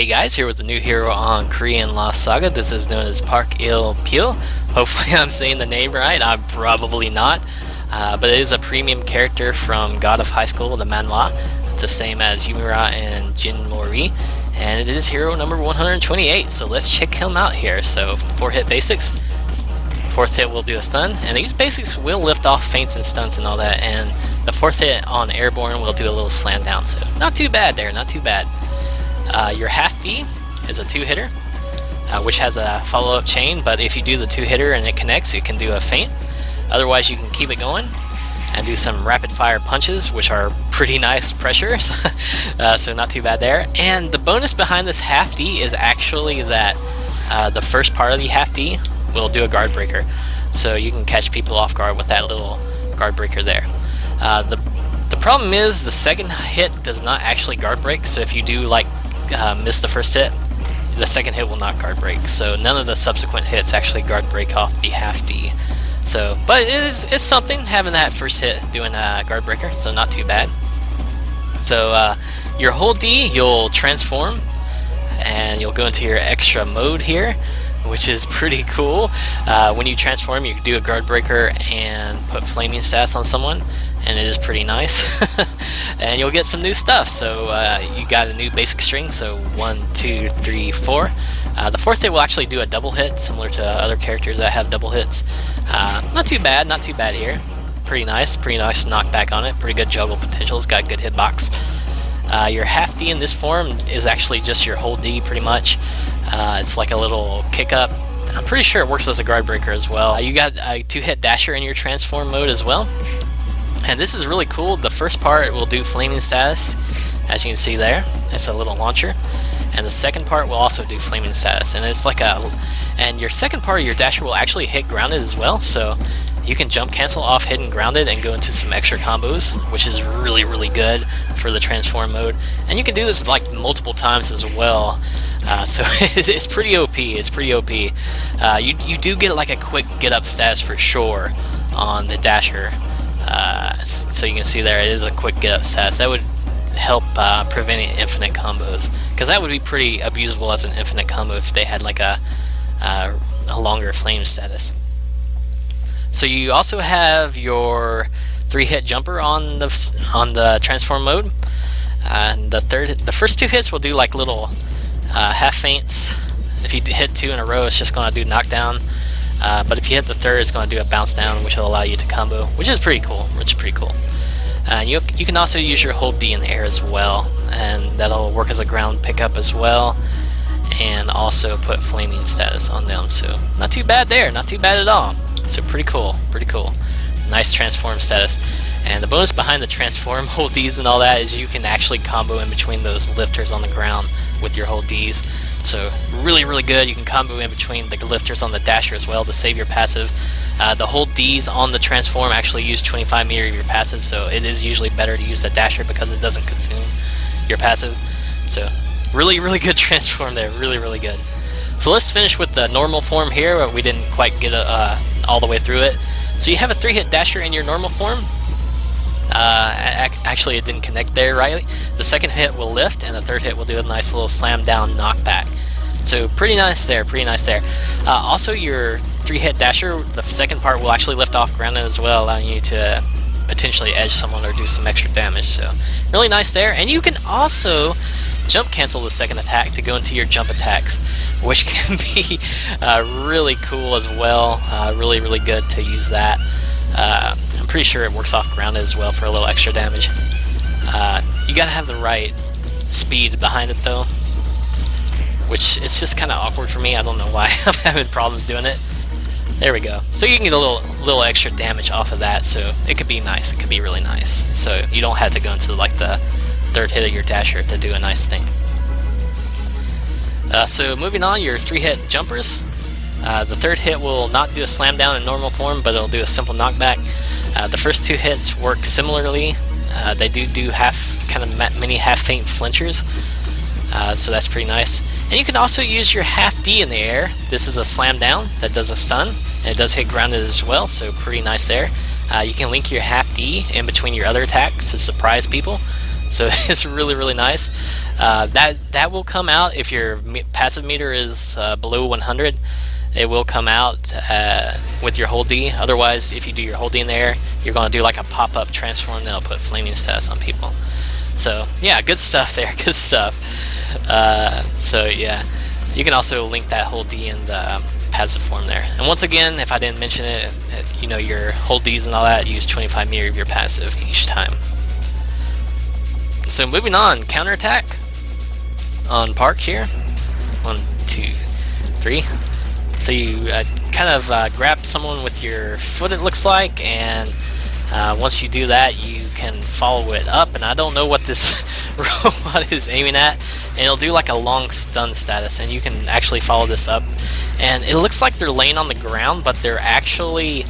Hey guys, here with the new hero on Korean Lost Saga. This is known as Park Il-Pyo. Hopefully I'm saying the name right. I'm probably not. But it is a premium character from God of High School, the manhwa, the same as Yumira and Jin Mori. And it is hero number 128, so let's check him out here. So 4-hit basics. 4th hit will do a stun, and these basics will lift off feints and stunts and all that, and the 4th hit on airborne will do a little slam down, so not too bad there, not too bad. Your half D is a 2-hitter, which has a follow-up chain, but if you do the 2-hitter and it connects, you can do a feint. Otherwise, you can keep it going and do some rapid-fire punches, which are pretty nice pressures, so not too bad there. And the bonus behind this half D is actually that the first part of the half D will do a guard breaker, so you can catch people off guard with that little guard breaker there. The problem is the second hit does not actually guard break, so if you do like miss the first hit, the second hit will not guard break, so none of the subsequent hits actually guard break off the half D. So, but it's something having that first hit doing a guard breaker, so not too bad. So your whole D, you'll transform and you'll go into your extra mode here, which is pretty cool. When you transform, you can do a guard breaker and put flaming stats on someone, and it is pretty nice. And you'll get some new stuff. So you got a new basic string, so 1, 2, 3, 4. The 4th hit will actually do a double hit, similar to other characters that have double hits. Not too bad here. Pretty nice knockback on it. Pretty good juggle potential. It's got good hitbox. Your half D in this form is actually just your whole D, pretty much. It's like a little kick up. I'm pretty sure it works as a guard breaker as well. You got a 2-hit dasher in your transform mode as well. And this is really cool. The first part will do flaming status, as you can see there. It's a little launcher. And the second part will also do flaming status. And it's like and your second part of your dasher will actually hit grounded as well. So you can jump cancel off hidden grounded and go into some extra combos, which is really good for the transform mode. And you can do this like multiple times as well. So it's pretty OP. It's pretty OP. You do get like a quick get up status for sure on the dasher. So you can see there it is a quick get up status. That would help preventing infinite combos, because that would be pretty abusable as an infinite combo if they had like a longer flame status. So you also have your 3-hit jumper on the transform mode. And the first 2 hits will do like little half feints. If you hit 2 in a row, it's just going to do knockdown. But if you hit the 3rd, it's going to do a bounce down, which will allow you to combo, which is pretty cool. You can also use your hold D in the air as well, and that'll work as a ground pickup as well, and also put flaming status on them. So not too bad there, not too bad at all. So pretty cool. Nice transform status. And the bonus behind the transform hold Ds and all that is you can actually combo in between those lifters on the ground with your hold Ds. So really good. You can combo in between the lifters on the dasher as well to save your passive. The hold Ds on the transform actually use 25 meter of your passive, so it is usually better to use the dasher because it doesn't consume your passive. So really good transform there. Really good. So let's finish with the normal form here, but we didn't quite get all the way through it. So you have a 3-hit dasher in your normal form. Actually, it didn't connect there right. The second hit will lift, and the 3rd hit will do a nice little slam down knockback. So pretty nice there. Also, your 3-hit dasher, the second part will actually lift off grounded as well, allowing you to potentially edge someone or do some extra damage. So really nice there. And you can also jump cancel the second attack to go into your jump attacks, which can be really cool as well. Really good to use that. I'm pretty sure it works off grounded as well for a little extra damage. You gotta have the right speed behind it though, which it's just kind of awkward for me. I don't know why I'm having problems doing it. There we go. So you can get a little extra damage off of that, so it could be nice. It could be really nice. So you don't have to go into like the 3rd hit of your dasher to do a nice thing. So moving on, your 3-hit jumpers. The 3rd hit will not do a slam down in normal form, but it'll do a simple knockback. The first 2 hits work similarly. They do mini half feint flinchers, so that's pretty nice. And you can also use your half D in the air. This is a slam down that does a stun, and it does hit grounded as well, so pretty nice there. You can link your half D in between your other attacks to surprise people. So it's really, really nice. That will come out if your passive meter is below 100. It will come out with your hold D. Otherwise, if you do your hold D in the air, you're going to do like a pop-up transform that'll put flaming status on people. So yeah, good stuff there, good stuff. So yeah, you can also link that hold D in the passive form there. And once again, if I didn't mention it, you know, your hold Ds and all that, use 25 meter of your passive each time. So moving on, counterattack on Park here. 1, 2, 3. So you kind of grab someone with your foot, it looks like, and once you do that, you can follow it up. And I don't know what this robot is aiming at, and it'll do like a long stun status, and you can actually follow this up. And it looks like they're laying on the ground, but they're actually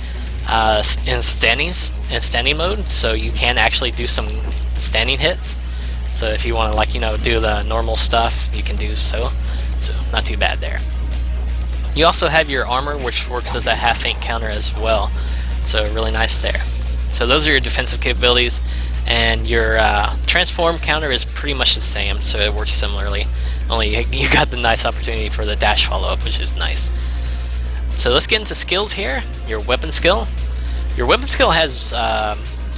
in standing mode, so you can actually do some standing hits. So if you want to, like, you know, do the normal stuff, you can do so. So not too bad there. You also have your armor, which works as a half feint counter as well. So really nice there. So those are your defensive capabilities, and your transform counter is pretty much the same, so it works similarly. Only you got the nice opportunity for the dash follow-up, which is nice. So let's get into skills here. Your weapon skill. Your weapon skill has,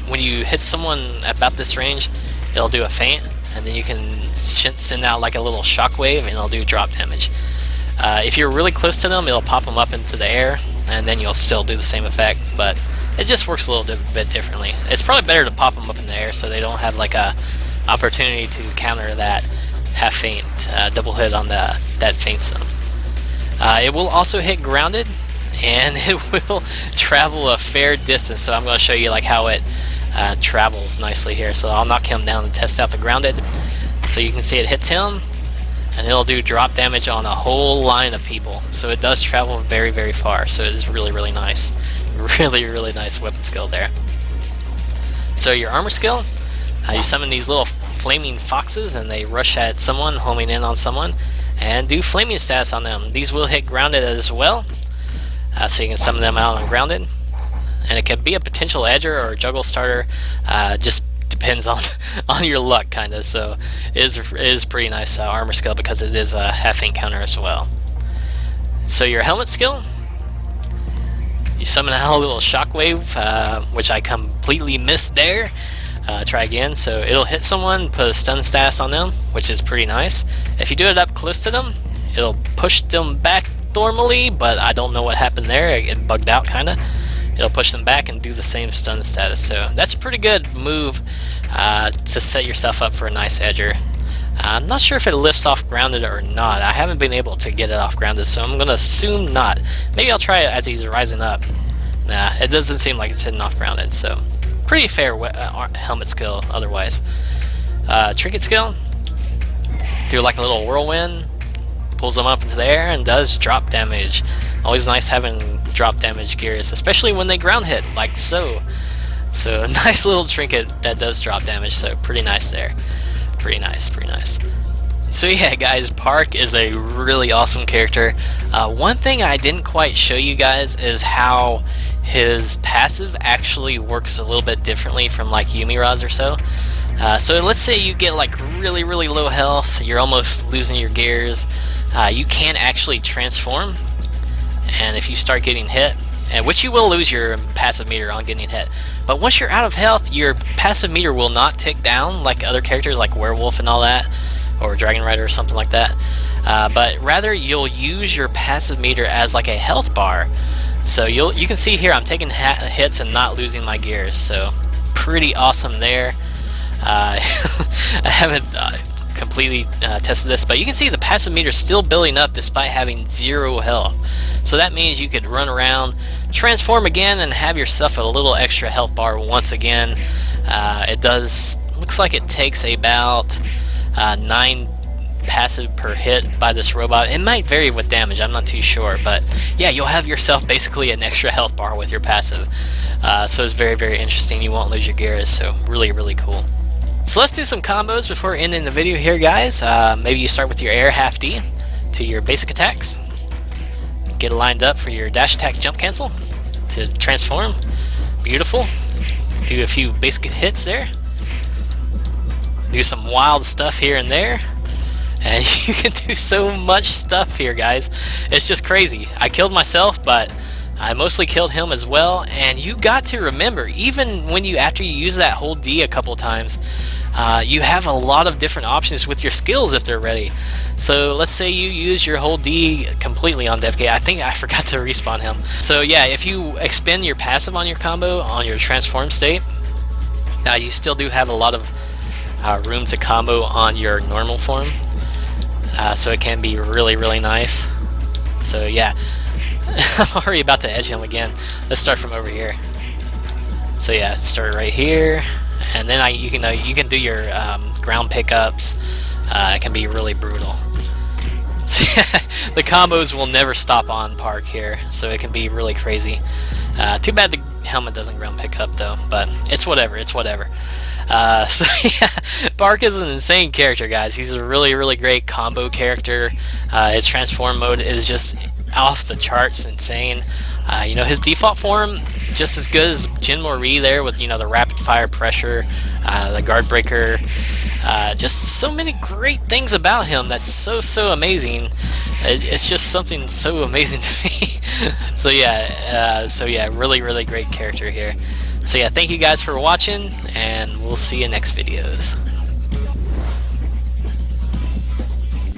when you hit someone about this range, it'll do a feint, and then you can send out like a little shockwave, and it'll do drop damage. If you're really close to them, it'll pop them up into the air, and then you'll still do the same effect, but it just works a little bit differently. It's probably better to pop them up in the air so they don't have like a opportunity to counter that half feint double hit on that feint zone. It will also hit grounded, and it will travel a fair distance. So I'm going to show you like how it travels nicely here. So I'll knock him down and test out the grounded. So you can see it hits him, and it'll do drop damage on a whole line of people. So it does travel very, very far. So it is really, really nice. Really, really nice weapon skill there. So your armor skill, you summon these little flaming foxes, and they rush at someone, homing in on someone, and do flaming stats on them. These will hit grounded as well, so you can summon them out on grounded. And it can be a potential edger or a juggle starter, just depends on your luck, kind of. So it is pretty nice armor skill because it is a half feint counter as well. So your helmet skill, you summon out a little shockwave, which I completely missed there. Try again. So it'll hit someone, put a stun status on them, which is pretty nice. If you do it up close to them, it'll push them back normally, but I don't know what happened there. It bugged out, kind of. It'll push them back and do the same stun status. So that's a pretty good move to set yourself up for a nice edger. I'm not sure if it lifts off grounded or not. I haven't been able to get it off grounded, so I'm going to assume not. Maybe I'll try it as he's rising up. Nah, it doesn't seem like it's hitting off grounded, so pretty fair helmet skill otherwise. Trinket skill, do like a little whirlwind, pulls them up into the air and does drop damage. Always nice having drop damage gears, especially when they ground hit, like so. So a nice little trinket that does drop damage, so pretty nice there. Pretty nice, pretty nice. So yeah, guys, Park is a really awesome character. One thing I didn't quite show you guys is how his passive actually works a little bit differently from like Yumiura's or so. So let's say you get like really, really low health, you're almost losing your gears. You can actually transform, and if you start getting hit, and which you will lose your passive meter on getting hit, but once you're out of health, your passive meter will not tick down like other characters like Werewolf and all that, or Dragon Rider or something like that, but rather you'll use your passive meter as like a health bar. So you can see here I'm taking hits and not losing my gears, so pretty awesome there. I haven't completely tested this, but you can see the passive meter still building up despite having 0 health. So that means you could run around, transform again, and have yourself a little extra health bar once again. Looks like it takes about 9 passive per hit by this robot. It might vary with damage, I'm not too sure, but yeah, you'll have yourself basically an extra health bar with your passive. So it's very, very interesting. You won't lose your gears, so really, really cool. So let's do some combos before ending the video here, guys. Maybe you start with your air half D to your basic attacks. Get lined up for your dash attack jump cancel to transform. Beautiful. Do a few basic hits there. Do some wild stuff here and there. and you can do so much stuff here, guys. It's just crazy. I killed myself, but I mostly killed him as well. And you got to remember, even when after you use that hold D a couple times, you have a lot of different options with your skills if they're ready. So let's say you use your hold D completely on DFK. I think I forgot to respawn him. So yeah, if you expend your passive on your combo on your transform state, you still do have a lot of room to combo on your normal form. So it can be really, really nice. So yeah, I'm already about to edge him again. Let's start from over here. So yeah, start right here, and then you can do your ground pickups. It can be really brutal. The combos will never stop on Park here, so it can be really crazy. Too bad the helmet doesn't ground pick up though, but it's whatever. It's whatever. So yeah, Park is an insane character, guys. He's a really, really great combo character. His transform mode is just off the charts insane. You know, his default form just as good as Jin Mori there with, you know, the rapid fire pressure, the guard breaker. Just so many great things about him that's so amazing. It's just something so amazing to me. So yeah, really great character here. So yeah, thank you guys for watching, and we'll see you next videos.